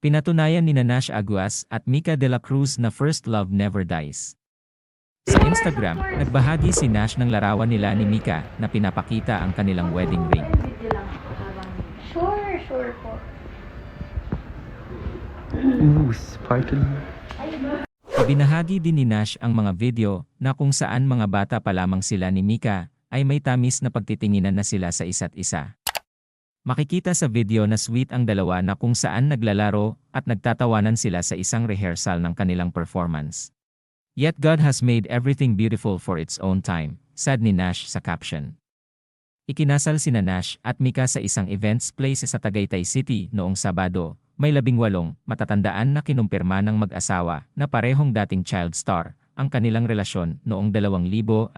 Pinatunayan ni Nash Aguas at Mika de la Cruz na first love never dies. Sa Instagram, nagbahagi si Nash ng larawan nila ni Mika na pinapakita ang kanilang wedding ring. Sure po. Ooh, sparkly. Ibinahagi din ni Nash ang mga video na kung saan mga bata pa lamang sila ni Mika ay may tamis na pagtitinginan na sila sa isa't isa. Makikita sa video na sweet ang dalawa na kung saan naglalaro at nagtatawanan sila sa isang rehearsal ng kanilang performance. Yet God has made everything beautiful for its own time, said ni Nash sa caption. Ikinasal sina Nash at Mika sa isang events place sa Tagaytay City noong Sabado. May 18 matatandaan na kinumpirma ng mag-asawa na parehong dating child star ang kanilang relasyon noong 2018.